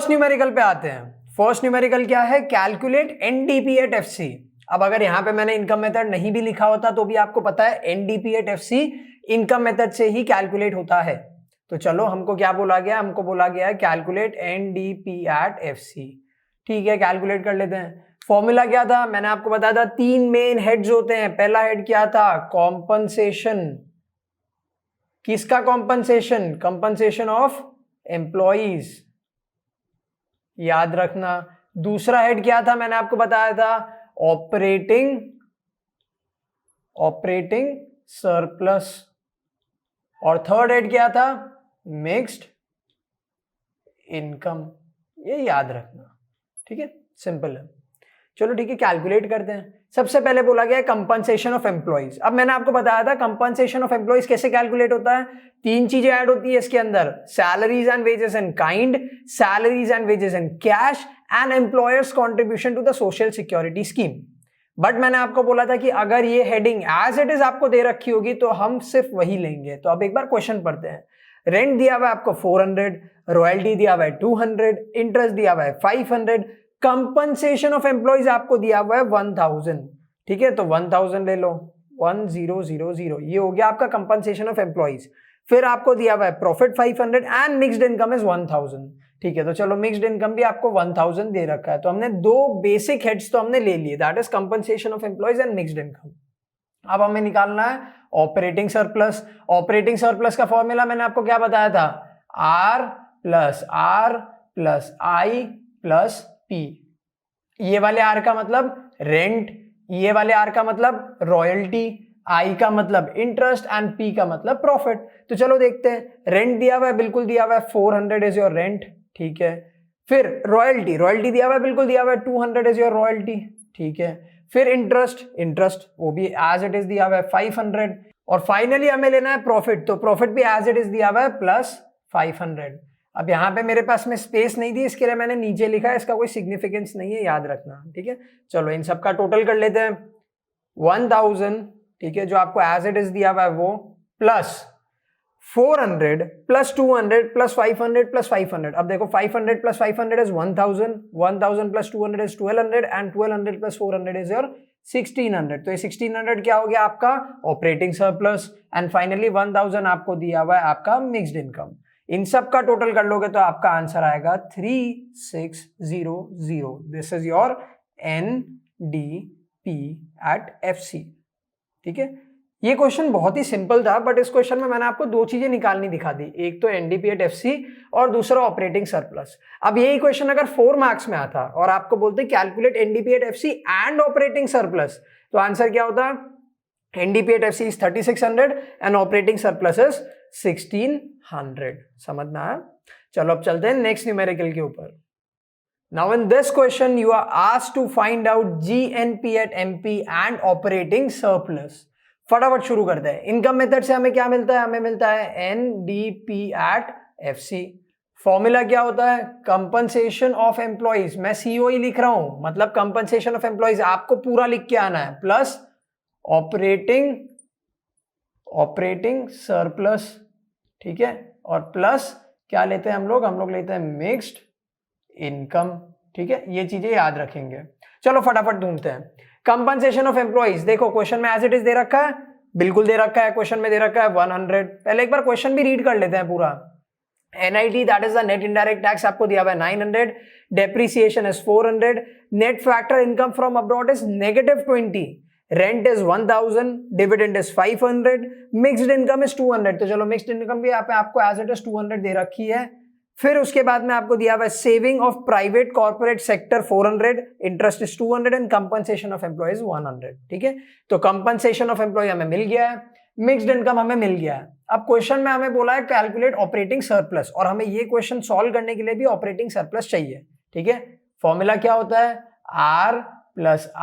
First numerical पे आते हैं। फर्स्ट न्यूमेरिकल क्या है? Calculate NDP at FC. अब अगर यहां पे मैंने इनकम मेथड नहीं भी लिखा होता तो भी आपको पता है NDP at FC income method से ही कैलकुलेट होता है। तो चलो हमको क्या बोला गया? हमको बोला गया है कैलकुलेट एनडीपी एट एफसी। ठीक है, कैलकुलेट कर लेते हैं। फॉर्मूला क्या था? मैंने आपको बताया था 3 मेन हेड्स होते हैं। पहला हेड क्या था? कॉम्पनसेशन। किसका कॉम्पनसेशन? कंपनसेशन ऑफ एम्प्लॉइज, याद रखना। दूसरा हेड क्या था? मैंने आपको बताया था ऑपरेटिंग सरप्लस। और थर्ड हेड क्या था? Mixed income. ये याद रखना, ठीक है, सिंपल है। चलो ठीक है, कैलकुलेट करते हैं। सबसे पहले बोला गया है कंपनसेशन ऑफ एम्प्लॉइज। अब मैंने आपको बताया था कंपनसेशन ऑफ एम्प्लॉइज कैसे कैलकुलेट होता है। 3 चीजें ऐड होती है इसके अंदर, salaries and wages in kind, salaries and wages in cash and employers contribution to the social security scheme. But मैंने आपको बोला था कि अगर ये हेडिंग एज इट इज आपको दे रखी होगी तो हम सिर्फ वही लेंगे। तो अब एक बार क्वेश्चन पढ़ते हैं। रेंट दिया हुआ है आपको 400, रॉयल्टी दिया हुआ है 200, इंटरेस्ट दिया हुआ है 500, कंपनसेशन ऑफ एम्प्लॉइज आपको दिया हुआ है 1000। ठीक है, तो 1000 ले लो, 1000, ये हो गया आपका कंपनसेशन ऑफ एम्प्लॉइज। फिर आपको दिया हुआ है profit 500 and mixed income is 1000। ठीक है, तो चलो मिक्स्ड इनकम भी आपको 1000 दे रखा है। तो हमने 2 बेसिक हेड्स तो हमने ले लिए, that is compensation of employees and mixed income. अब हमें निकालना है ऑपरेटिंग सरप्लस। ऑपरेटिंग सरप्लस का फॉर्मूला मैंने आपको क्या बताया था? R plus I plus P. ये वाले आर का मतलब रेंट, ये वाले आर का मतलब रॉयल्टी, आई का मतलब इंटरेस्ट एंड पी का मतलब प्रॉफिट। तो चलो देखते हैं। रेंट दिया हुआ है, बिल्कुल दिया हुआ है, 400 इज योर रेंट। ठीक है, फिर रॉयल्टी दिया हुआ है, बिल्कुल दिया हुआ है, 200 इज योर रॉयल्टी। ठीक है, फिर इंटरेस्ट वो भी एज इट इज दिया हुआ है 500। और फाइनली हमें लेना है प्रॉफिट, तो प्रॉफिट भी एज इट इज दिया हुआ है प्लस 500। अब यहाँ पे मेरे पास में स्पेस नहीं थी, इसके लिए मैंने नीचे लिखा है, इसका कोई सिग्निफिकेंस नहीं है, याद रखना। ठीक है, चलो इन सब का टोटल कर लेते हैं। 1000, ठीक है, जो आपको एज इट इज दिया हुआ है वो, प्लस 400 प्लस 200 प्लस 500 प्लस 500। अब देखो 500 plus 500 is 1000, 1000 plus 200 is 1200 and 1200 plus 400 is your 1600। तो ये 1600 क्या हो गया आपका ऑपरेटिंग सरप्लस, एंड फाइनली 1000 आपको दिया हुआ है आपका मिक्स्ड इनकम। इन सब का टोटल कर लोगे तो आपका आंसर आएगा 3600। This is your NDP at FC। ठीक है, ये क्वेश्चन बहुत ही सिंपल था, बट इस क्वेश्चन में मैंने आपको 2 चीजें निकालनी दिखा दी, एक तो NDP एट FC और दूसरा ऑपरेटिंग सरप्लस। अब यही क्वेश्चन अगर 4 मार्क्स में आता और आपको बोलते calculate NDP at FC and operating surplus, तो आंसर क्या होता? NDP at FC is 3600 and operating surplus is 1600। समझ में आया? चलो अब चलते हैं नेक्स्ट न्यूमेरिकल के ऊपर। Now in this question you are asked to find out GNP at MP and operating surplus। फटाफट शुरू करते हैं। इनकम मेथड से हमें क्या मिलता है? हमें मिलता है NDP at FC। फॉर्मूला क्या होता है? Compensation of employees. मैं CO ही लिख रहा हूं, मतलब कंपनसेशन ऑफ एम्प्लॉइज आपको पूरा लिख के आना है, प्लस ऑपरेटिंग सरप्लस। ठीक है, और प्लस क्या लेते हैं हम लोग लेते हैं मिक्स्ड इनकम। ठीक है, ये चीजें याद रखेंगे। चलो फटाफट ढूंढते हैं। कंपनसेशन ऑफ एम्प्लॉइज, देखो क्वेश्चन में एज इट इज दे रखा है, बिल्कुल दे रखा है, क्वेश्चन में दे रखा है 100। पहले एक बार क्वेश्चन भी रीड कर लेते हैं पूरा। NIT that is the net indirect tax आपको दिया हुआ है 900, depreciation is 400, net factor income from abroad is -20, rent is 1000, dividend is 500, mixed income is 200। तो चलो मिक्स्ड इनकम भी यहाँ पे आपको एज इट इज 200 दे रखी है। फिर उसके बाद में आपको दिया हुआ है saving of private corporate sector 400, interest is 200 and compensation of employees 100। ठीक है, तो कंपनसेशन ऑफ एम्प्लॉय हमें मिल गया है, मिक्स्ड इनकम हमें मिल गया है। अब क्वेश्चन में हमें बोला है कैलकुलेट ऑपरेटिंग सरप्लस, और हमें ये क्वेश्चन सॉल्व करने के लिए भी ऑपरेटिंग सरप्लस चाहिए। ठीक है, फॉर्मूला क्या होता है? R plus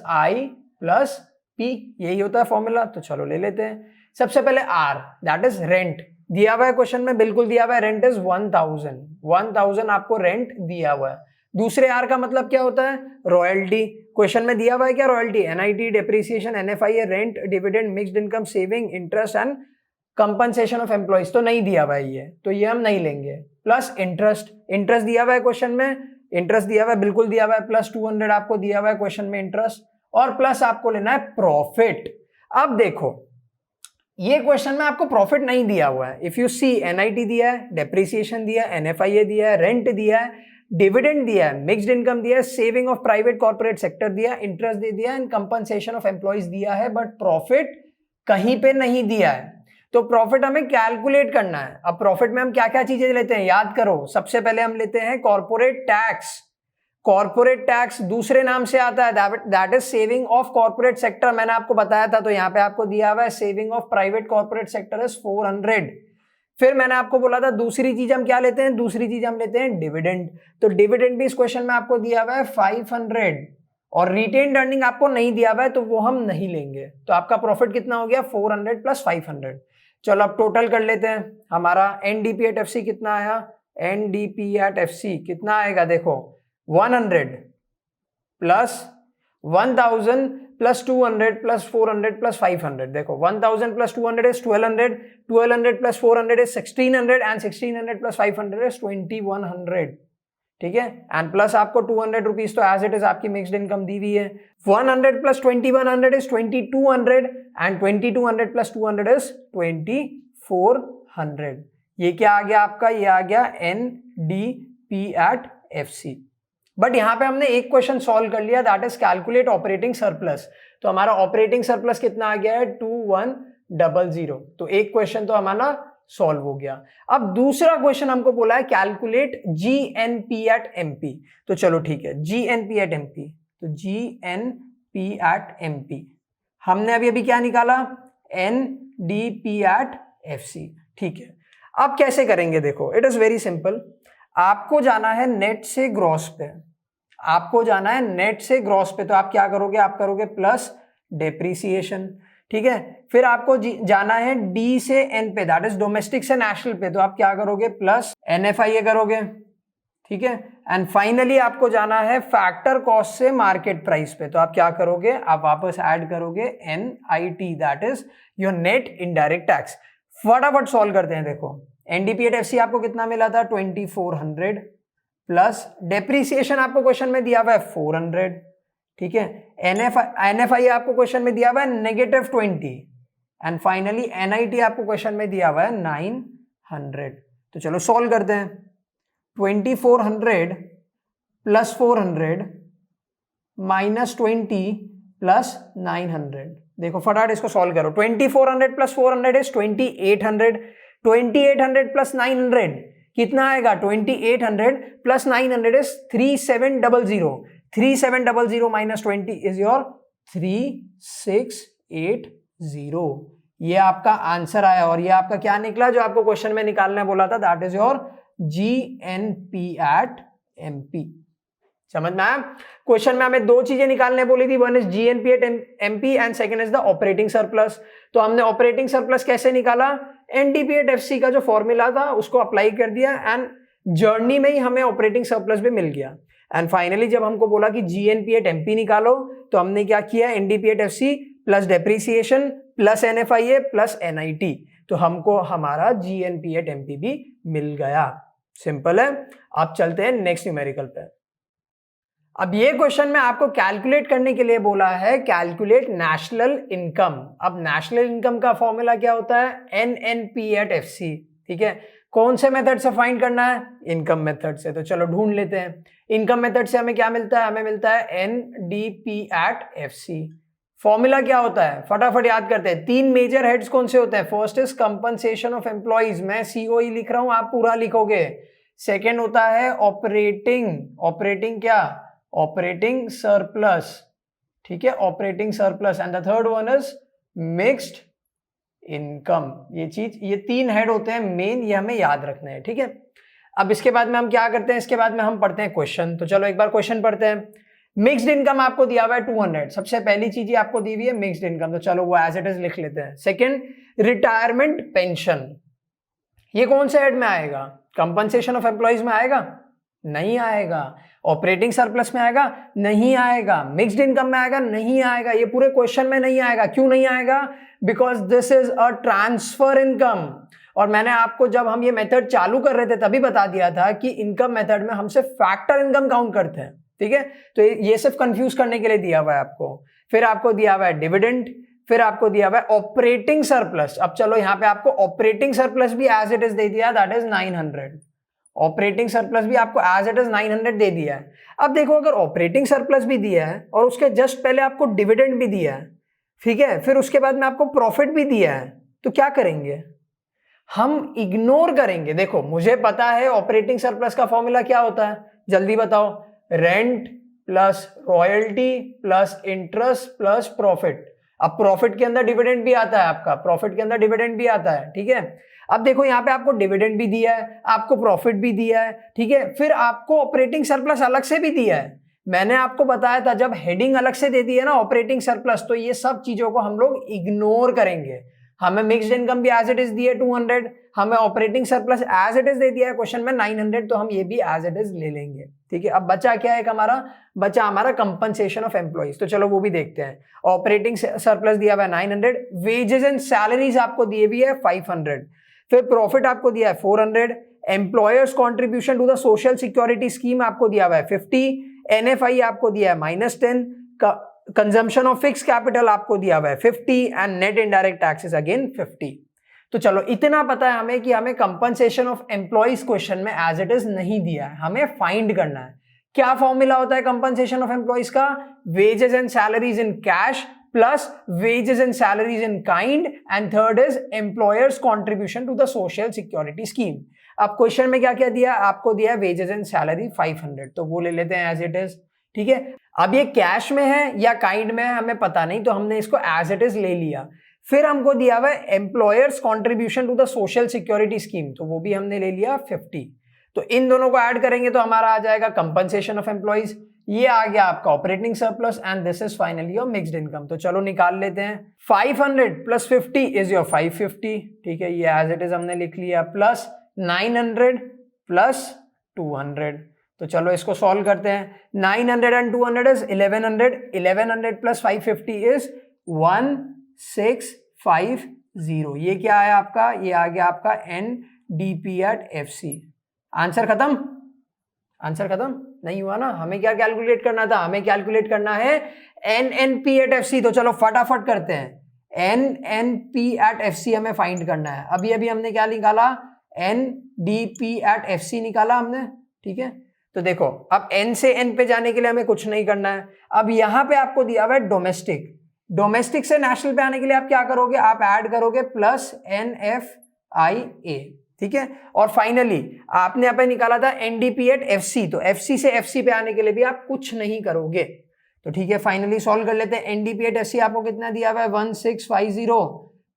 I plus P, यही होता है फॉर्मूला। तो चलो ले लेते हैं। सबसे पहले R दैट इज रेंट दिया हुआ है क्वेश्चन में, बिल्कुल दिया हुआ है, रेंट इज 1000 आपको रेंट दिया हुआ है। दूसरे आर का मतलब क्या होता है? रॉयल्टी। क्वेश्चन में दिया हुआ है क्या? Royalty, NIT, depreciation, NFI, rent, dividend, mixed income, saving, interest and compensation of employees तो नहीं दिया हुआ है ये, तो ये हम नहीं लेंगे। प्लस इंटरेस्ट, इंटरेस्ट दिया हुआ है क्वेश्चन में, इंटरेस्ट दिया हुआ है, बिल्कुल दिया हुआ है, प्लस 200 आपको दिया हुआ है क्वेश्चन में इंटरेस्ट, और प्लस आपको लेना है प्रॉफिट। अब देखो ये क्वेश्चन में आपको प्रॉफिट नहीं दिया हुआ है। इफ यू सी एनआईटी दिया है, डेप्रिसिएशन दिया है, एनएफआईए दिया है, रेंट दिया है, डिविडेंड दिया है, मिक्स्ड इनकम दिया है, saving of private corporate sector दिया है, इंटरेस्ट दे दिया है, एंड कंपनसेशन ऑफ एम्प्लॉइज दिया है, बट प्रॉफिट कहीं पे नहीं दिया है। तो प्रॉफिट हमें कैलकुलेट करना है। अब प्रॉफिट में हम क्या क्या चीजें लेते हैं याद करो। सबसे पहले हम लेते हैं कॉर्पोरेट टैक्स। कॉर्पोरेट टैक्स दूसरे नाम से आता है that is saving of corporate sector, मैंने आपको बताया था। तो यहां पे आपको दिया हुआ है saving of private corporate sector is 400। फिर मैंने आपको बोला था दूसरी चीज हम क्या लेते हैं, दूसरी चीज हम लेते हैं डिविडेंड। तो डिविडेंड भी इस क्वेश्चन में आपको दिया हुआ है 500, और रिटेन्ड अर्निंग आपको नहीं दिया हुआ है तो वो हम नहीं लेंगे। तो आपका प्रॉफिट कितना हो गया 400 प्लस 500। चलो अब टोटल कर लेते हैं। हमारा एनडीपी एट एफसी कितना आया, एनडीपी एट एफसी कितना आएगा, देखो 100 प्लस 1000 प्लस 200 प्लस 400 प्लस 500। देखो 1000 plus 200 is 1200, 1200 plus 400 is 1600, and 1600 plus 500 is 2100। ठीक है, एंड प्लस आपको 200 रुपीज तो एज इट इज आपकी मिक्स्ड इनकम दी हुई है। 100 plus 2100 is 2200, and 2200 plus 200 is 2400। ये क्या आ गया आपका, ये आ गया एनडीपी एट एफसी। बट यहां पे हमने एक क्वेश्चन सॉल्व कर लिया, that is calculate operating surplus. तो हमारा ऑपरेटिंग सरप्लस कितना आ गया है 2100। तो एक क्वेश्चन तो हमारा सॉल्व हो गया। अब दूसरा क्वेश्चन हमको बोला है कैलकुलेट जीएनपी एट एमपी। तो चलो ठीक है, जीएनपी एट एमपी। तो जीएनपी एट एमपी हमने अभी क्या निकाला, एनडीपी एट एफसी। ठीक है, अब कैसे करेंगे, देखो इट इज वेरी सिंपल। आपको जाना है नेट से ग्रॉस पे, आपको जाना है नेट से ग्रॉस पे। तो आप क्या करोगे, आप करोगे प्लस डेप्रीसिएशन। ठीक है, फिर आपको जाना है डी से एन पे, दैट इज डोमेस्टिक से नेशनल पे। तो आप क्या करोगे, प्लस एनएफआईए करोगे। ठीक है, एंड फाइनली आपको जाना है फैक्टर कॉस्ट से मार्केट प्राइस पे। तो आप क्या करोगे, आप वापस ऐड करोगे NIT, that is your net indirect tax. फटाफट सॉल्व करते हैं। देखो एनडीपी एट एफसी आपको कितना मिला था 2400, प्लस डेप्रीसिएशन आपको क्वेश्चन में दिया हुआ है 400। ठीक है, एनएफआई आपको क्वेश्चन में दिया हुआ है -20, एंड फाइनली एनआईटी आपको क्वेश्चन में दिया हुआ है 900। तो चलो सॉल्व करते हैं। 2400 प्लस 400 माइनस 20 प्लस 900। देखो फटाफट इसको सॉल्व करो। 2400 प्लस 400 इज 2800, 2800 प्लस 900 कितना आएगा, 2800 plus 900 is 3700। 3700 minus 20 is your 3680। ये आपका आंसर आया, और ये आपका क्या निकला जो आपको क्वेश्चन में निकालने बोला था, that is your GNP at MP. समझ में आया? क्वेश्चन में हमें दो चीजें निकालने बोली थी, one is GNP at MP and second is the operating surplus. तो हमने ऑपरेटिंग सरप्लस कैसे निकाला, एनडीपी एट एफसी का जो फॉर्मूला था उसको अप्लाई कर दिया, एंड जर्नी में ही हमें ऑपरेटिंग सरप्लस भी मिल गया। एंड फाइनली जब हमको बोला कि जीएनपी एट एमपी निकालो, तो हमने क्या किया, NDP at FC plus depreciation plus NFIA plus NIT. तो हमको हमारा जीएनपी एट एमपी भी मिल गया। सिंपल है। अब चलते हैं नेक्स्ट न्यूमेरिकल पे। अब ये क्वेश्चन में आपको कैलकुलेट करने के लिए बोला है कैलकुलेट नेशनल इनकम। अब नेशनल इनकम का फॉर्मूला क्या होता है, एनएनपी एट एफसी। ठीक है, कौन से मेथड से फाइंड करना है, इनकम मेथड से। तो चलो ढूंढ लेते हैं। इनकम मेथड से हमें क्या मिलता है, हमें मिलता है एनडीपी एट एफसी। फॉर्मूला क्या होता है, फटाफट याद करते हैं। तीन मेजर हेड्स कौन से होते हैं, first is compensation of employees, मैं सीओई लिख रहा हूं, आप पूरा लिखोगे। सेकेंड होता है ऑपरेटिंग, ऑपरेटिंग क्या, ऑपरेटिंग सरप्लस। ठीक है, operating surplus. And the third one is mixed income. ये चीज, ये तीन हेड होते हैं मेन, ये हमें याद रखना है। ठीक है, अब इसके बाद में हम क्या करते हैं, इसके बाद में हम पढ़ते हैं क्वेश्चन। तो चलो एक बार क्वेश्चन पढ़ते हैं। मिक्स्ड इनकम आपको दिया हुआ है 200, सबसे पहली चीज आपको दी हुई है मिक्स्ड इनकम, तो चलो वो एज इट इज लिख लेते हैं। सेकंड रिटायरमेंट पेंशन, ये कौन से हेड में आएगा, कंपनसेशन ऑफ एम्प्लॉइज में आएगा, नहीं आएगा। ऑपरेटिंग सरप्लस में आएगा, नहीं आएगा। मिक्स्ड इनकम में आएगा, नहीं आएगा। ये पूरे क्वेश्चन में नहीं आएगा। क्यों नहीं आएगा, because this is a transfer income, और मैंने आपको जब हम ये मेथड चालू कर रहे थे तभी बता दिया था कि इनकम मेथड में हम सिर्फ फैक्टर इनकम काउंट करते हैं, ठीक है। तो ये सिर्फ कंफ्यूज करने के लिए दिया हुआ है आपको। फिर आपको दिया हुआ है डिविडेंड, फिर आपको दिया हुआ है ऑपरेटिंग सरप्लस। अब चलो यहाँ पे आपको ऑपरेटिंग सरप्लस भी एज इट इज दे दिया, दैट इज 900। ऑपरेटिंग सरप्लस भी आपको एज इट इज 900 दे दिया है। अब देखो अगर ऑपरेटिंग सरप्लस भी दिया है और उसके जस्ट पहले आपको डिविडेंड भी दिया है, ठीक है, फिर उसके बाद में आपको प्रॉफिट भी दिया है, तो क्या करेंगे? हम इग्नोर करेंगे। देखो मुझे पता है ऑपरेटिंग सरप्लस का फॉर्मूला क्या होता है, जल्दी बताओ। Rent plus royalty plus interest plus profit. अब प्रॉफिट के अंदर डिविडेंड भी आता है आपका, प्रॉफिट के अंदर डिविडेंड भी आता है, ठीक है। अब देखो यहाँ पे आपको डिविडेंड भी दिया है, आपको प्रॉफिट भी दिया है, ठीक है, फिर आपको ऑपरेटिंग सरप्लस अलग से भी दिया है। मैंने आपको बताया था जब हेडिंग अलग से दे दी है ना ऑपरेटिंग सरप्लस, तो ये सब चीजों को हम लोग इग्नोर करेंगे। हमें मिक्स्ड इनकम भी एज इट इज दी है 200, हमें operating surplus as it is दे दिया है क्वेश्चन में 900, तो हम ये भी एज इट इज ले लेंगे, ठीक है। अब बचा क्या है हमारा? बचा हमारा कंपनसेशन ऑफ एम्प्लॉइज, तो चलो वो भी देखते हैं। ऑपरेटिंग सरप्लस दिया हुआ है 900, वेजेस एंड सैलरीज आपको दिए हुई है 500, फिर प्रॉफिट आपको दिया है 400, employers contribution to the social security scheme आपको दिया हुआ है 50, NFI आपको दिया है -10, कंजम्पशन ऑफ फिक्स कैपिटल आपको दिया हुआ है 50 and net indirect taxes again 50। तो चलो इतना पता है हमें कि हमें कंपनसेशन ऑफ एम्प्लॉइज क्वेश्चन में एज इट इज नहीं दिया है, हमें फाइंड करना है। क्या फॉर्मूला होता है कंपनसेशन ऑफ एम्प्लॉइज का? Wages and salaries in cash plus wages and salaries in kind and third is employers contribution to the social security scheme. अब क्वेश्चन में क्या क्या दिया? आपको दिया है वेजेस एंड सैलरी 500, तो वो ले लेते हैं एज इट इज, ठीक है। अब ये कैश में है या काइंड में है हमें पता नहीं, तो हमने इसको एज इट इज ले लिया। फिर हमको दिया हुआ है employers contribution to the social security scheme, तो वो भी हमने ले लिया 50। तो इन दोनों को ऐड करेंगे तो हमारा आ जाएगा कंपनसेशन ऑफ एम्प्लॉइज, ये आ गया आपका operating surplus and this is finally your mixed income. तो चलो निकाल लेते हैं। 500 प्लस 50 इज योर 550, ठीक है, ये एज इट इज हमने लिख लिया, प्लस 900 प्लस 200। तो चलो इसको सॉल्व करते हैं। 900 एंड 200 इज 1100, 1100 प्लस 550 इज 1650। ये क्या है आपका? ये आ गया आपका NDP@FC। आंसर खत्म? आंसर खत्म नहीं हुआ ना। हमें क्या कैलकुलेट करना था? हमें कैलकुलेट करना है NNP@FC। तो चलो फटाफट करते हैं। NNP@FC हमें फाइंड करना है। अभी अभी हमने क्या निकाला? NDP@FC निकाला हमने, ठीक है। तो देखो अब N से N पे जाने के लिए हमें कुछ नहीं करना है। अब यहां पे आपको दिया हुआ है डोमेस्टिक, डोमेस्टिक से नेशनल पे आने के लिए आप क्या करोगे? आप ऐड करोगे प्लस NFIA, ठीक है। और फाइनली आपने यहाँ पे निकाला था NDP@FC, तो FC से FC पे आने के लिए भी आप कुछ नहीं करोगे। तो ठीक है, फाइनली सॉल्व कर लेते हैं। NDP@FC आपको कितना दिया हुआ है? 1650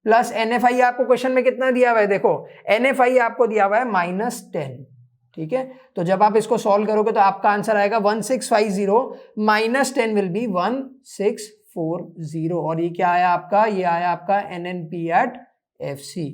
प्लस NFI आपको क्वेश्चन में कितना दिया हुआ है? देखो NFI आपको दिया हुआ है -10, ठीक है। तो जब आप इसको सॉल्व करोगे तो आपका आंसर आएगा 1650 -10 विल बी 1640। और ये क्या आया आपका? ये आया आपका NNP@FC।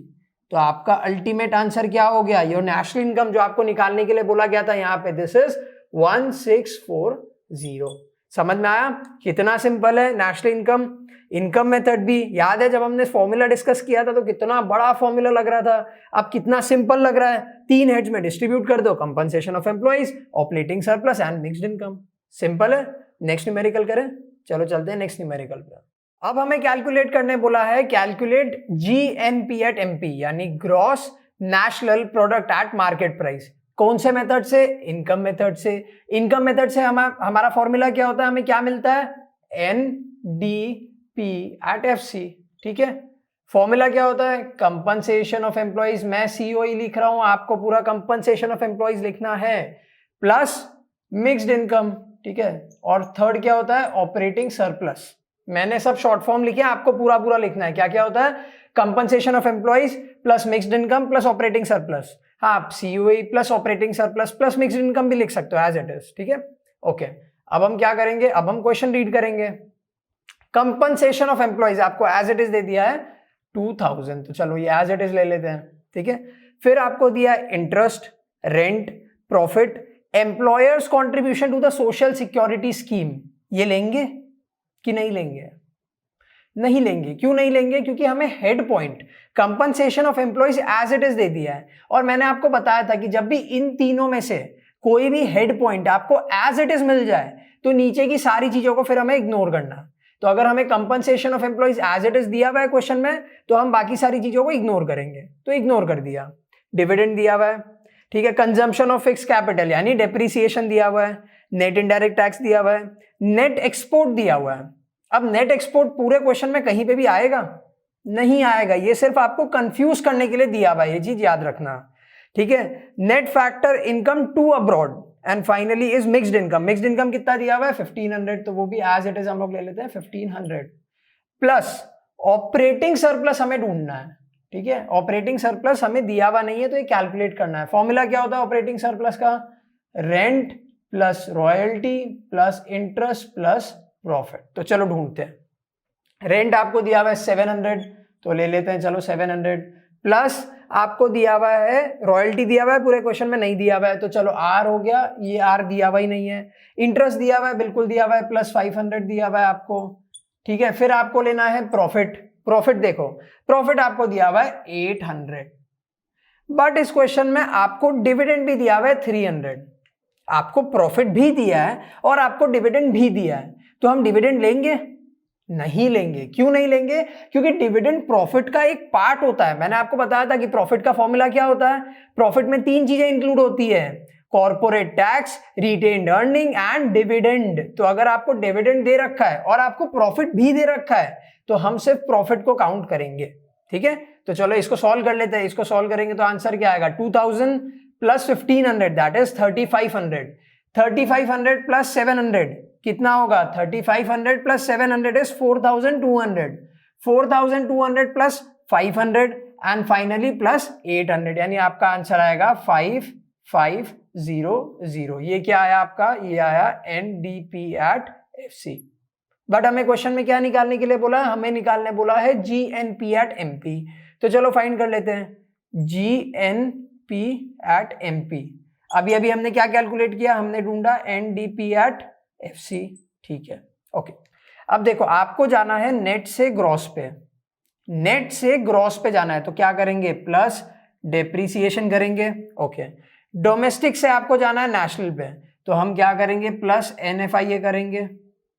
तो आपका अल्टीमेट आंसर क्या हो गया? योर नेशनल इनकम जो आपको निकालने के लिए बोला गया था यहाँ पे, दिस इज 1640। समझ में आया? कितना सिंपल है नेशनल इनकम। इनकम मेथड भी याद है, जब हमने फॉर्मूला डिस्कस किया था तो कितना बड़ा फॉर्मूला लग रहा था, अब कितना सिंपल लग रहा है। 3 हेड्स में डिस्ट्रीब्यूट कर दो, compensation of employees, operating surplus and mixed income. Simple है। नेक्स्ट न्यूमेरिकल करें? चलो चलते हैं नेक्स्ट न्यूमेरिकल पे। अब हमें कैलकुलेट करने बोला है, कैलकुलेट GNP@MP यानी gross national product at market price. कौन से मेथड से? इनकम मेथड से। इनकम मेथड से हमारा फॉर्मूला क्या होता है? हमें क्या मिलता है? NDP@FC, ठीक है। फॉर्मूला क्या होता है? Compensation of employees. मैं COE लिख रहा हूं, आपको पूरा कंपनसेशन ऑफ एम्प्लॉइज लिखना है, प्लस मिक्स्ड इनकम, ठीक है। और थर्ड क्या होता है? Operating surplus. मैंने सब शॉर्ट फॉर्म लिखे, आपको पूरा पूरा लिखना है। क्या क्या होता है? Compensation of employees plus mixed income plus operating surplus. हाँ, आप COE plus operating surplus plus mixed income भी लिख सकते हो एज इट इज, ठीक है। ओके, अब हम क्या करेंगे? अब हम क्वेश्चन रीड करेंगे। कंपनसेशन ऑफ एम्प्लॉइज आपको एज इट इज दे दिया है 2000, तो चलो ये एज इट इज ले लेते हैं, ठीक है। फिर आपको दिया interest, rent, profit, employers contribution to the social security scheme. ये लेंगे कि नहीं लेंगे? नहीं लेंगे। क्यों नहीं लेंगे? क्योंकि हमें head point compensation of employees as it is दे दिया है, और मैंने आपको बताया था कि जब भी इन तीनों में से कोई भी हेड पॉइंट आपको एज इट इज मिल जाए तो नीचे की सारी चीजों को फिर हमें इग्नोर करना। तो अगर हमें compensation of employees as it is दिया हुआ है क्वेश्चन में, तो हम बाकी सारी चीजों को इग्नोर करेंगे, तो इग्नोर कर दिया। डिविडेंड दिया हुआ है, ठीक है, कंजम्पशन ऑफ फिक्स कैपिटल यानी डेप्रिसिएशन दिया हुआ है, नेट इनडायरेक्ट टैक्स दिया हुआ है, नेट एक्सपोर्ट दिया हुआ है। अब नेट एक्सपोर्ट पूरे क्वेश्चन में कहीं पे भी आएगा? नहीं आएगा, ये सिर्फ आपको कंफ्यूज करने के लिए दिया हुआ है, ये चीज याद रखना, ठीक है। Net factor income to abroad and finally is mixed income. Mixed income कितना दिया हुआ है? 1500, तो वो भी एज इट इज हम लोग ले लेते हैं 1500 प्लस ऑपरेटिंग सरप्लस हमें ढूंढना है, ठीक है। ऑपरेटिंग सरप्लस हमें दिया हुआ नहीं है तो ये कैलकुलेट करना है। फॉर्मूला क्या होता है ऑपरेटिंग सरप्लस का? Rent plus royalty plus interest plus profit. तो चलो ढूंढते हैं। रेंट आपको दिया हुआ है 700, तो ले लेते हैं चलो 700, प्लस आपको दिया हुआ है रॉयल्टी दिया हुआ है, पूरे क्वेश्चन में नहीं दिया हुआ है, तो चलो आर हो गया, ये आर दिया हुआ ही नहीं है। इंटरेस्ट दिया हुआ है, बिल्कुल दिया हुआ है, प्लस 500 दिया हुआ है आपको, ठीक है। फिर आपको लेना है प्रॉफिट। प्रॉफिट देखो, प्रॉफिट आपको दिया हुआ है 800, बट इस क्वेश्चन में आपको डिविडेंड भी दिया हुआ है 300। आपको प्रॉफिट भी दिया है और आपको डिविडेंड भी दिया है, तो हम डिविडेंड लेंगे? नहीं लेंगे। क्यों नहीं लेंगे? क्योंकि डिविडेंड प्रॉफिट का एक पार्ट होता है। मैंने आपको बताया था कि प्रॉफिट का फॉर्मूला क्या होता है। प्रॉफिट में 3 चीजें इंक्लूड होती है, corporate tax, retained earning and dividend. तो अगर आपको डिविडेंड दे रखा है और आपको प्रॉफिट भी दे रखा है तो हम सिर्फ प्रॉफिट को काउंट करेंगे, ठीक है। तो चलो इसको सॉल्व कर लेते हैं। इसको सॉल्व करेंगे तो आंसर क्या आएगा? 2000 प्लस 1500 दैट इज 3500। 3500 प्लस 700 कितना होगा? 3500 plus 700 is 4200। 4200 plus 500 and finally plus 800, यानी आपका आंसर आएगा 5500। ये क्या आया आपका? ये आया NDP at FC। बट हमें क्वेश्चन में क्या निकालने के लिए बोला है? हमें निकालने बोला है GNP at MP। तो चलो फाइंड कर लेते हैं GNP at MP। अभी अभी हमने क्या कैलकुलेट किया? हमने ढूंढा NDP at FC, ठीक है, ओके। अब देखो आपको जाना है नेट से ग्रॉस पे, नेट से ग्रॉस पे जाना है, तो क्या करेंगे? प्लस डेप्रिसिएशन करेंगे, ओके। डोमेस्टिक से आपको जाना है नेशनल पे, तो हम क्या करेंगे? प्लस NFIA करेंगे,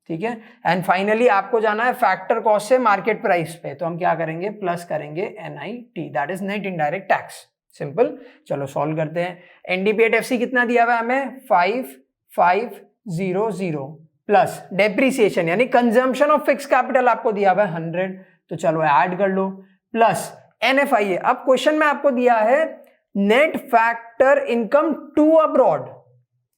ठीक है। एंड फाइनली आपको जाना है फैक्टर कॉस्ट से मार्केट प्राइस पे, तो हम क्या करेंगे? प्लस करेंगे NIT, that is net indirect tax. Simple. चलो सॉल्व करते हैं। NDP at FC कितना दिया हुआ है हमें? 5500 प्लस डेप्रिसिएशन यानी कंजम्पशन ऑफ फिक्स कैपिटल आपको दिया हुआ है 100, तो चलो ऐड कर लो, प्लस NFIA। अब क्वेश्चन में आपको दिया है net factor income to abroad,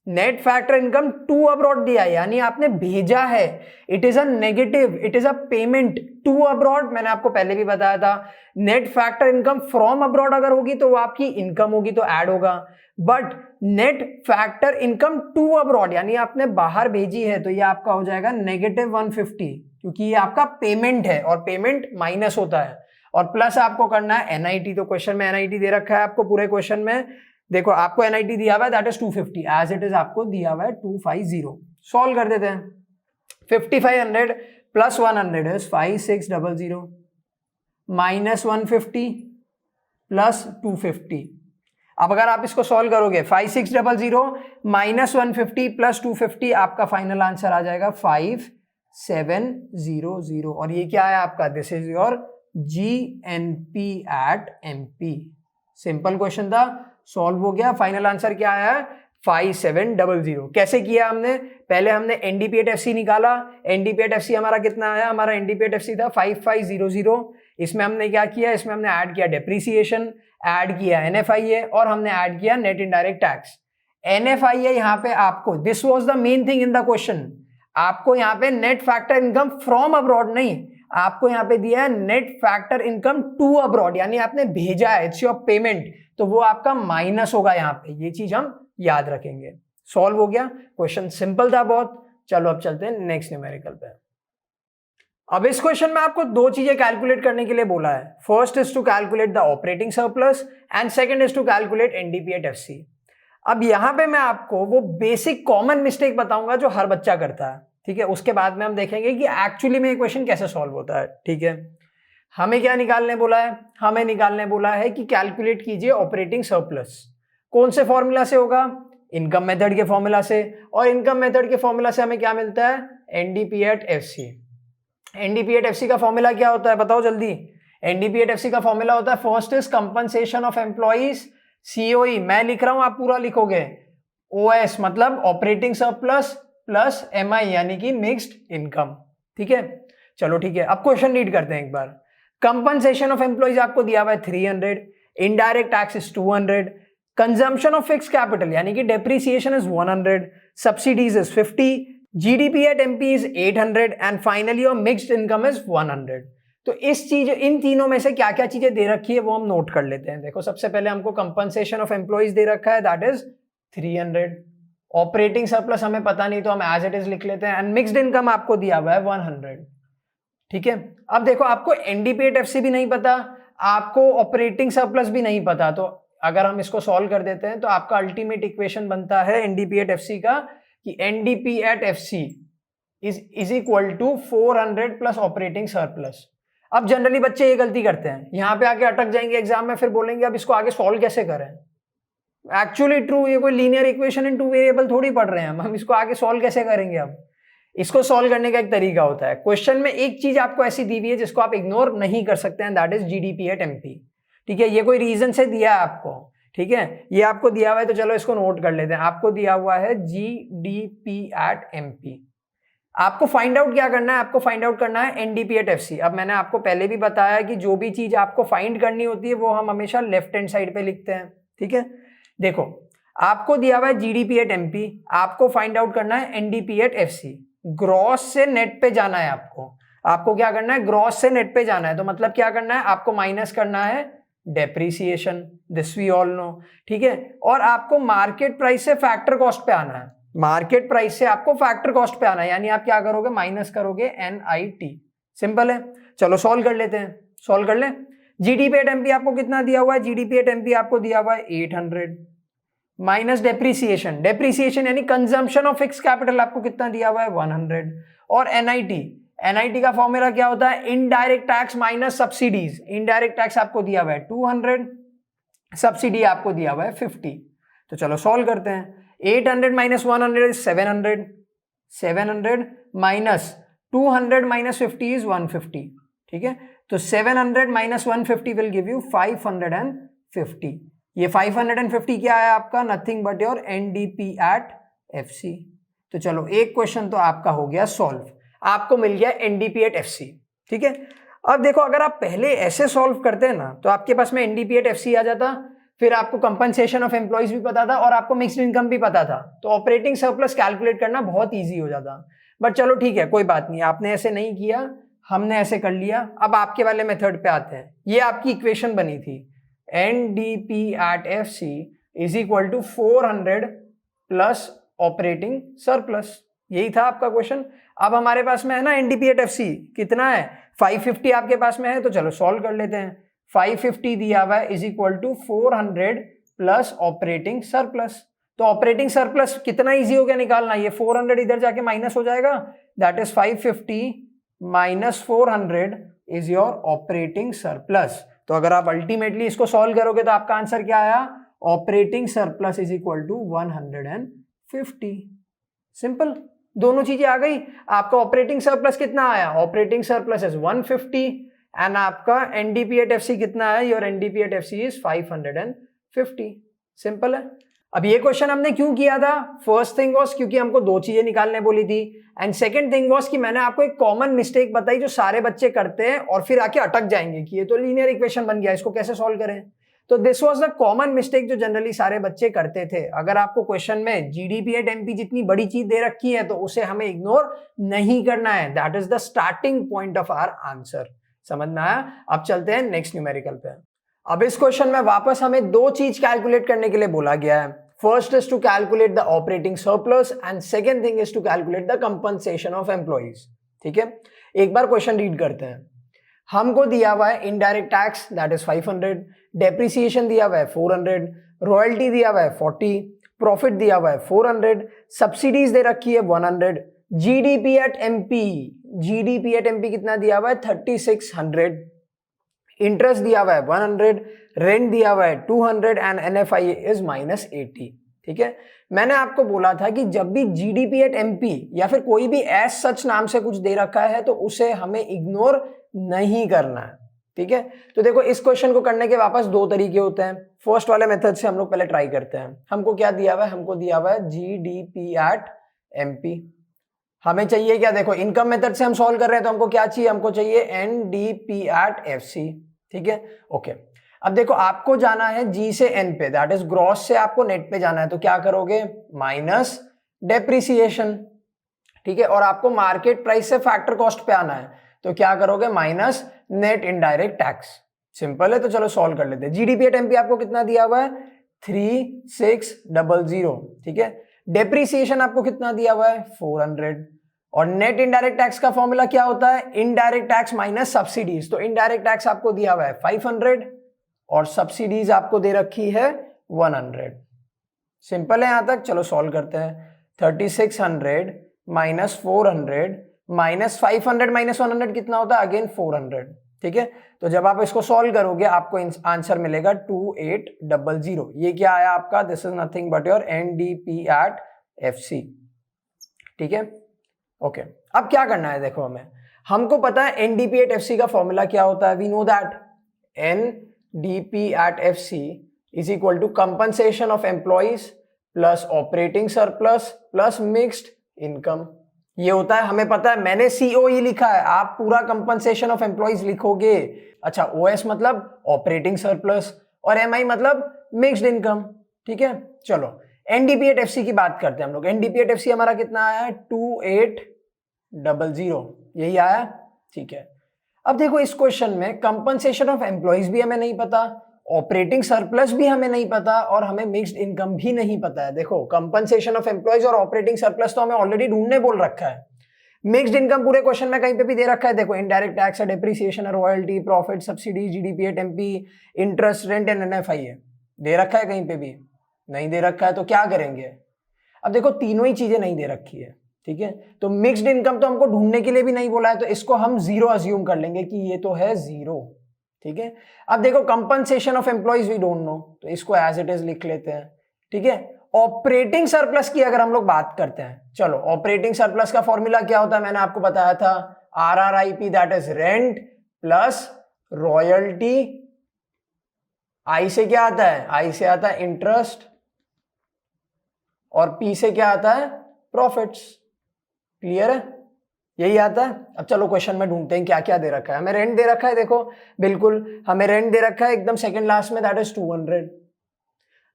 net factor income to abroad दिया है, यानी आपने भेजा है। It is a negative, it is a payment to abroad. मैंने आपको पहले भी बताया था net factor income from abroad अगर होगी तो वो आपकी इनकम होगी तो ऐड होगा, but net factor income to abroad यानी आपने बाहर भेजी है तो ये आपका हो जाएगा -150, क्योंकि ये आपका पेमेंट है और पेमेंट माइनस होता है, और प्लस आपको करना है NIT। तो क्वेश्चन में NIT दे रखा है आपको, पूरे क्वेश्चन में देखो आपको NIT दिया हुआ है that is 250, as it is आपको दिया हुआ है 250। सॉल्व कर देते हैं। 5500 प्लस 100 इज 5600 माइनस 150 प्लस 250। अब अगर आप इसको सॉल्व करोगे 5600 माइनस 150 प्लस 250, आपका फाइनल आंसर आ जाएगा 5700। और ये क्या है आपका? This is your GNP at MP। Simple question था, सॉल्व हो गया। फाइनल आंसर क्या आया है? 5700। कैसे किया हमने? पहले हमने NDP at FC निकाला। NDP at FC हमारा कितना आया? हमारा NDP at FC था 5500। इसमें हमने क्या किया? इसमें हमने ऐड किया डेप्रिसिएशन, ऐड किया NFIA और हमने ऐड किया नेट इनडायरेक्ट टैक्स। NFIA यहाँ पे आपको, this was the main thing in the question, आपको यहाँ पे net factor income from abroad नहीं, आपको यहाँ पे दिया है net factor income to abroad, यानी आपने भेजा है, इट्स योर पेमेंट, तो वो आपका माइनस होगा यहाँ पे। ये चीज हम याद रखेंगे। सॉल्व हो गया, क्वेश्चन सिंपल था बहुत। चलो अब चलते हैं नेक्स्ट न्यूमेरिकल पे। अब इस क्वेश्चन में आपको 2 चीजें कैलकुलेट करने के लिए बोला है। First is to calculate the operating surplus and second is to calculate NDP at FC। अब यहां पे मैं आपको वो बेसिक कॉमन मिस्टेक बताऊंगा जो हर बच्चा करता है। ठीक है, उसके बाद में हम देखेंगे कि एक्चुअली में इक्वेशन कैसे सॉल्व होता है। ठीक है, हमें क्या निकालने बोला है, हमें निकालने बोला है कि कैलकुलेट कीजिए ऑपरेटिंग सरप्लस। कौन से फॉर्मूला से होगा, इनकम मेथड के फॉर्मूला से, और इनकम मेथड के फॉर्मूला से हमें क्या मिलता है, NDP at FC. NDP at FC का फॉर्मूला क्या होता है बताओ जल्दी। एनडीपी एट एफसी का फॉर्मूला होता है first is compensation of employees, COE मैं लिख रहा हूं आप पूरा लिखोगे, ओएस मतलब ऑपरेटिंग सरप्लस प्लस एमआई यानी कि मिक्स्ड इनकम। ठीक है, चलो ठीक है, अब क्वेश्चन रीड करते हैं एक बार। कंपनसेशन ऑफ एम्प्लॉइज आपको दिया हुआ है 300, indirect tax is 200, consumption of fix capital यानी कि depreciation is 100, subsidies is 50, GDP at MP is 800 and finally your mixed income is 100। तो इन तीनों में से क्या क्या चीजें दे रखी है वो हम नोट कर लेते हैं। देखो सबसे पहले हमको कंपनसेशन ऑफ एम्प्लॉइज दे रखा है, दैट इज 300, ऑपरेटिंग सरप्लस हमें पता नहीं तो हम एज इट इज लिख लेते हैं, एंड मिक्स्ड इनकम आपको दिया हुआ है 100। ठीक है, अब देखो आपको एनडीपी एट एफसी भी नहीं पता, आपको ऑपरेटिंग सरप्लस भी नहीं पता, तो अगर हम इसको सॉल्व कर देते हैं तो आपका अल्टीमेट इक्वेशन बनता है एनडीपी एट एफसी का कि NDP at FC is equal to 400 plus operating surplus. अब जनरली बच्चे ये गलती करते हैं, यहां पे आके अटक जाएंगे एग्जाम में, फिर बोलेंगे अब इसको आगे सॉल्व कैसे करें। एक्चुअली ट्रू, ये कोई लीनियर इक्वेशन इन 2 वेरिएबल थोड़ी पढ़ रहे हैं हम इसको आगे सॉल्व कैसे करेंगे। अब इसको सॉल्व करने का एक तरीका होता है, क्वेश्चन में एक चीज आपको ऐसी दी हुई है जिसको आप इग्नोर नहीं कर सकते हैं, that is GDP at MP. ठीक है, ये कोई रीजन से दिया है आपको, ठीक है, ये आपको दिया हुआ है तो चलो इसको नोट कर लेते हैं। आपको दिया हुआ है जीडीपी एट एमपी, आपको फाइंड आउट क्या करना है, आपको फाइंड आउट करना है एनडीपी एट एफसी। अब मैंने आपको पहले भी बताया कि जो भी चीज आपको फाइंड करनी होती है वो हम हमेशा लेफ्ट हैंड साइड पे लिखते हैं। ठीक है, देखो आपको दिया हुआ है जीडीपी एट एमपी, आपको फाइंड आउट करना है एनडीपी एट एफसी। ग्रॉस से नेट पे जाना है आपको क्या करना है, ग्रॉस से नेट पे जाना है, तो मतलब क्या करना है, आपको माइनस करना है depreciation, this we all know. ठीक है, और आपको मार्केट प्राइस से फैक्टर कॉस्ट पे आना है, मार्केट प्राइस से आपको फैक्टर कॉस्ट पे आना है, यानी आप क्या करोगे, माइनस करोगे एनआईटी। सिंपल है, चलो सॉल्व कर लेते हैं, सॉल्व कर ले। जीडीपी एट एमपी आपको कितना दिया हुआ है, जीडीपी एट एमपी आपको दिया हुआ है 800 माइनस डेप्रिसिएशन, डेप्रिसिएशन यानी कंजम्पशन ऑफ फिक्स कैपिटल आपको कितना दिया हुआ है 100, और एनआईटी, एनआईटी का फॉर्मूला क्या होता है, indirect tax minus subsidies. Indirect tax आपको दिया हुआ है 200, सब्सिडी आपको दिया हुआ है 50। तो चलो सॉल्व करते हैं, 800 minus 100 is 700, 700 minus 200 minus 50 is 150। ठीक है, तो 700 माइनस 150 विल गिव यू 550। ये 550 क्या है आपका, nothing but your NDP at FC. तो चलो एक क्वेश्चन तो आपका हो गया सॉल्व, आपको मिल गया एनडीपी एट एफसी। ठीक है, अब देखो अगर आप पहले ऐसे सॉल्व करते हैं ना तो आपके पास में एनडीपी एट एफसी आ जाता, फिर आपको कंपनसेशन ऑफ एम्प्लॉइज भी पता था और आपको मिक्स्ड इनकम भी पता था, तो ऑपरेटिंग सरप्लस कैलकुलेट करना बहुत ईजी हो जाता। बट चलो ठीक है, कोई बात नहीं, आपने ऐसे नहीं किया, हमने ऐसे कर लिया। अब आपके वाले मेथड पे आते हैं, ये आपकी इक्वेशन बनी थी, NDP at FC is equal to 400 plus operating surplus, यही था आपका क्वेश्चन। अब हमारे पास में है ना एनडीपी एट एफसी कितना है, 550 आपके पास में है, तो चलो सॉल्व कर लेते हैं। 550 दिया हुआ है is equal to 400 plus operating surplus, तो ऑपरेटिंग सरप्लस कितना इजी हो गया निकालना, ये 400 इधर जाके माइनस हो जाएगा, that is 550 minus 400 is your operating surplus. तो अगर आप अल्टीमेटली इसको सॉल्व करोगे तो आपका आंसर क्या आया, operating surplus is equal to 150। Simple, दोनों चीजें आ गई। आपका ऑपरेटिंग सरप्लस कितना आया, ऑपरेटिंग सरप्लस इज 150 एंड आपका एनडीपी एट एफसी कितना है, your NDP at FC is 550। Simple है। अब ये क्वेश्चन हमने क्यों किया था, फर्स्ट थिंग वाज क्योंकि हमको दो चीजें निकालने बोली थी, एंड सेकंड थिंग वाज कि मैंने आपको एक कॉमन मिस्टेक बताई जो सारे बच्चे करते हैं और फिर आके अटक जाएंगे कि ये तो लीनियर इक्वेशन बन गया, इसको कैसे सॉल्व करें। तो this was the common mistake जो जनरली सारे बच्चे करते थे। अगर आपको क्वेश्चन में जीडीपी एट एमपी जितनी बड़ी चीज दे रखी है तो उसे हमें इग्नोर नहीं करना है, that is the starting point of our answer. समझ में आया। अब चलते हैं नेक्स्ट न्यूमेरिकल पे। अब इस क्वेश्चन में वापस हमें दो चीज कैलकुलेट करने के लिए बोला गया है। First is to calculate the operating surplus and second thing is to calculate the compensation of employees. ठीक है, एक बार क्वेश्चन रीड करते हैं। हमको दिया हुआ है indirect tax that is 500, depreciation दिया हुआ है 400, रॉयल्टी दिया हुआ है 40, प्रॉफिट दिया हुआ है 400, सब्सिडीज दे रखी है 100, GDP at MP, GDP at MP कितना दिया हुआ है 3600, इंटरेस्ट दिया हुआ है 100, रेंट दिया हुआ है 200 एंड एनएफआई इज -80। ठीक है, मैंने आपको बोला था कि जब भी जीडीपी एट एमपी या फिर कोई भी एज सच नाम से कुछ दे रखा है तो उसे हमें इग्नोर नहीं करना है। ठीक है, तो देखो इस क्वेश्चन को करने के वापस दो तरीके होते हैं। फर्स्ट वाले मेथड से हम लोग पहले ट्राई करते हैं। हमको क्या दिया हुआ है, हमको दिया हुआ है जीडीपी एट एमपी, हमें चाहिए क्या, देखो इनकम मेथड से हम सॉल्व कर रहे हैं तो हमको क्या चाहिए, हमको चाहिए एनडीपी एट एफसी। ठीक है, ओके। अब देखो आपको जाना है जी से एन पे, दैट इज ग्रॉस से आपको नेट पे जाना है, तो क्या करोगे, माइनस डेप्रिसिएशन। ठीक है, और आपको मार्केट प्राइस से फैक्टर कॉस्ट पे आना है, तो क्या करोगे, minus net indirect tax. Simple है, तो चलो सॉल्व कर लेते हैं। जीडीपी एट एमपी आपको कितना दिया हुआ है 3600। ठीक है, डेप्रिसिएशन आपको कितना दिया हुआ है 400, और नेट इनडायरेक्ट टैक्स का फॉर्मूला क्या होता है, इनडायरेक्ट टैक्स माइनस सब्सिडीज। तो इनडायरेक्ट टैक्स आपको दिया हुआ है 500 और सब्सिडीज आपको दे रखी है 100। सिंपल है यहां तक, चलो सॉल्व करते हैं। 3600 माइनस 400 माइनस 500 माइनस 100 कितना होता है, अगेन 400। ठीक है, तो जब आप इसको सॉल्व करोगे आपको आंसर मिलेगा 2800। ये क्या आया आपका, this is nothing but your NDP at FC. ठीक है, ओके। अब क्या करना है, देखो हमको पता है एनडीपी एट एफसी का फॉर्मूला क्या होता है, we know that NDP at FC is equal to compensation of employees plus operating surplus plus mixed income. ये होता है, हमें पता है, मैंने सीओई लिखा है, आप पूरा कंपनसेशन ऑफ एम्प्लॉइज लिखोगे। अच्छा, ओएस मतलब ऑपरेटिंग सरप्लस और एमआई मतलब मिक्स्ड इनकम। ठीक है, चलो एनडीपी एट एफसी की बात करते हैं हम लोग। एनडीपी एट एफसी हमारा कितना आया है 2800, यही आया। ठीक है, अब देखो इस क्वेश्चन में कंपनसेशन ऑफ एम्प्लॉइज भी हमें नहीं पता, ऑपरेटिंग सरप्लस भी हमें नहीं पता और हमें मिक्स्ड इनकम भी नहीं पता है। देखो कंपनसेशन ऑफ एम्प्लॉइज और ऑपरेटिंग सरप्लस तो हमें ऑलरेडी ढूंढने बोल रखा है, मिक्स्ड इनकम पूरे क्वेश्चन में कहीं पे भी दे रखा है। देखो इनडायरेक्ट टैक्स है, डेप्रिसिएशन है, royalty, profit, subsidy, GDP at MP, interest, rent and NFI है, दे रखा है, कहीं पे भी नहीं दे रखा है, तो क्या करेंगे। अब देखो तीनों ही चीजें नहीं दे रखी है। ठीक है, तो मिक्स्ड इनकम तो हमको ढूंढने के लिए भी नहीं बोला है, तो इसको हम जीरो अज्यूम कर लेंगे कि ये तो है जीरो। ठीक है, अब देखो compensation of employees we don't know, तो इसको एज इट इज लिख लेते हैं। ठीक है, ऑपरेटिंग सरप्लस की अगर हम लोग बात करते हैं, चलो ऑपरेटिंग सरप्लस का फॉर्मूला क्या होता है, मैंने आपको बताया था RRIP, that is rent plus royalty. I से क्या आता है, आई से आता है इंटरेस्ट और पी से क्या आता है, प्रॉफिट्स। क्लियर है, यही आता है। अब चलो क्वेश्चन में ढूंढते हैं क्या क्या दे रखा है। हमें रेंट दे रखा है, देखो बिल्कुल हमें रेंट दे रखा है एकदम सेकंड लास्ट में, दैट इज 200।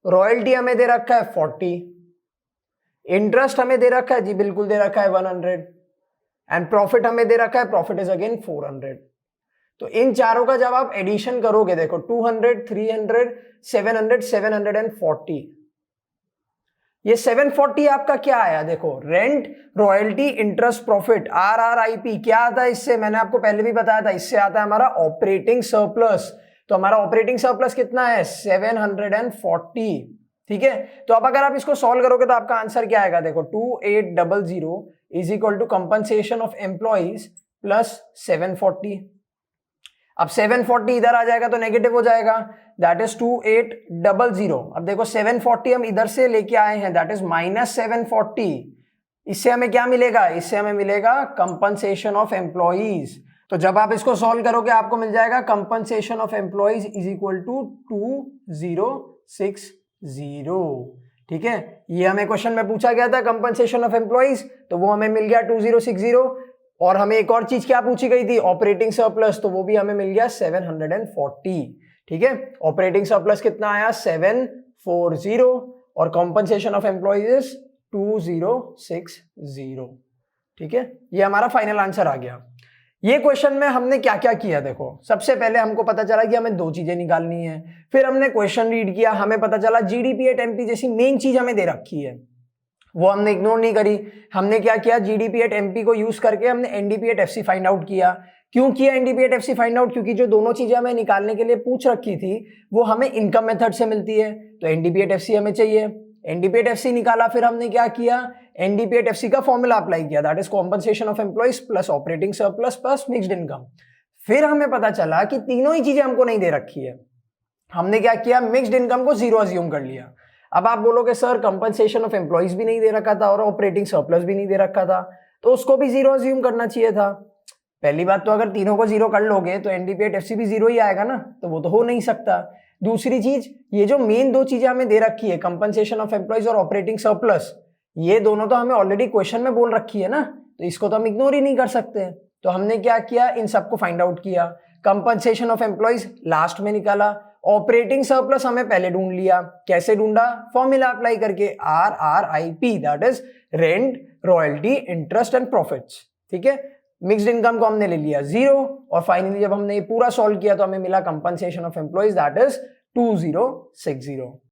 रॉयल्टी हमें दे रखा है 40, इंटरेस्ट हमें दे रखा है, जी बिल्कुल दे रखा है 100, एंड प्रॉफिट हमें दे रखा है, प्रॉफिट इज अगेन 400। तो इन चारों का जब आप एडिशन करोगे, देखो 200, 300, 700, 740, ये 740 आपका क्या आया, देखो रेंट, रॉयल्टी, इंटरेस्ट, प्रॉफिट, आरआरआईपी क्या आता है इससे, मैंने आपको पहले भी बताया था, इससे आता है हमारा ऑपरेटिंग सरप्लस। तो हमारा ऑपरेटिंग सरप्लस कितना है 740। ठीक है, तो अब अगर आप इसको सॉल्व करोगे तो आपका आंसर क्या आएगा, देखो 2800 is equal to compensation of employees plus 740। अब 740 इधर आ जाएगा तो नेगेटिव हो जाएगा, दैट इज 2800। अब देखो 740 हम इधर से लेके आए हैं, दैट इज माइनस 740। इससे हमें क्या मिलेगा, इससे हमें मिलेगा कंपनसेशन ऑफ एम्प्लॉइज। तो जब आप इसको सॉल्व करोगे आपको मिल जाएगा compensation of employees is equal to 2060। ठीक है, ये हमें क्वेश्चन में पूछा गया था कंपनसेशन ऑफ एम्प्लॉइज, तो वो हमें मिल गया 2060। और हमें एक और चीज क्या पूछी गई थी, ऑपरेटिंग सरप्लस, तो वो भी हमें मिल गया 740। ठीक है, ऑपरेटिंग सरप्लस कितना आया 740 और कॉम्पनसेशन ऑफ एम्प्लॉइज 2060। ठीक है, ये हमारा फाइनल आंसर आ गया। ये क्वेश्चन में हमने क्या क्या किया, देखो सबसे पहले हमको पता चला कि हमें दो चीजें निकालनी है, फिर हमने क्वेश्चन रीड किया, हमें पता चला जीडीपी एट एमपी जैसी मेन चीज हमें दे रखी है, वो हमने इग्नोर नहीं करी। हमने क्या किया, जीडीपी एट एमपी को यूज करके हमने NDP at FC find out किया। क्यों किया NDP at FC find out, क्योंकि जो दोनों चीजें हमें निकालने के लिए पूछ रखी थी वो हमें इनकम मेथड से मिलती है, तो एनडीपी एट एफसी हमें चाहिए। एनडीपी एट एफसी निकाला, फिर हमने क्या किया, एनडीपीएट का फॉर्मूला अप्लाई किया, that is compensation of employees plus operating surplus plus mixed income. फिर हमें पता चला कि तीनों ही चीजें हमको नहीं दे रखी है। हमने क्या किया, मिक्स्ड इनकम को 0 अज्यूम कर लिया। अब आप बोलोगे सर कंपनसेशन ऑफ एम्प्लॉइज भी नहीं दे रखा था और ऑपरेटिंग सरप्लस भी नहीं दे रखा था, तो उसको भी 0 अज्यूम करना चाहिए था। पहली बात तो अगर तीनों को 0 कर लोगे तो एनडीपीएट भी 0 ही आएगा ना, तो वो तो हो नहीं सकता। दूसरी चीज, ये जो मेन दो चीजें हमें दे रखी है, कंपनसेशन ऑफ एम्प्लॉइज और ऑपरेटिंग सरप्लस, ये दोनों तो हमें ऑलरेडी क्वेश्चन में बोल रखी है ना, तो इसको तो हम इग्नोर ही नहीं कर सकते। तो हमने क्या किया, इन सबको फाइंड आउट किया। कंपनसेशन ऑफ एम्प्लॉइज लास्ट में निकाला, ऑपरेटिंग सरप्लस हमें पहले ढूंढ लिया। कैसे ढूंढा, फॉर्मूला अप्लाई करके, RRIP, that is rent, royalty, interest and profits. ठीक है, मिक्स्ड इनकम को हमने ले लिया 0 और फाइनली जब हमने ये पूरा सॉल्व किया तो हमें मिला compensation of employees that is 2060।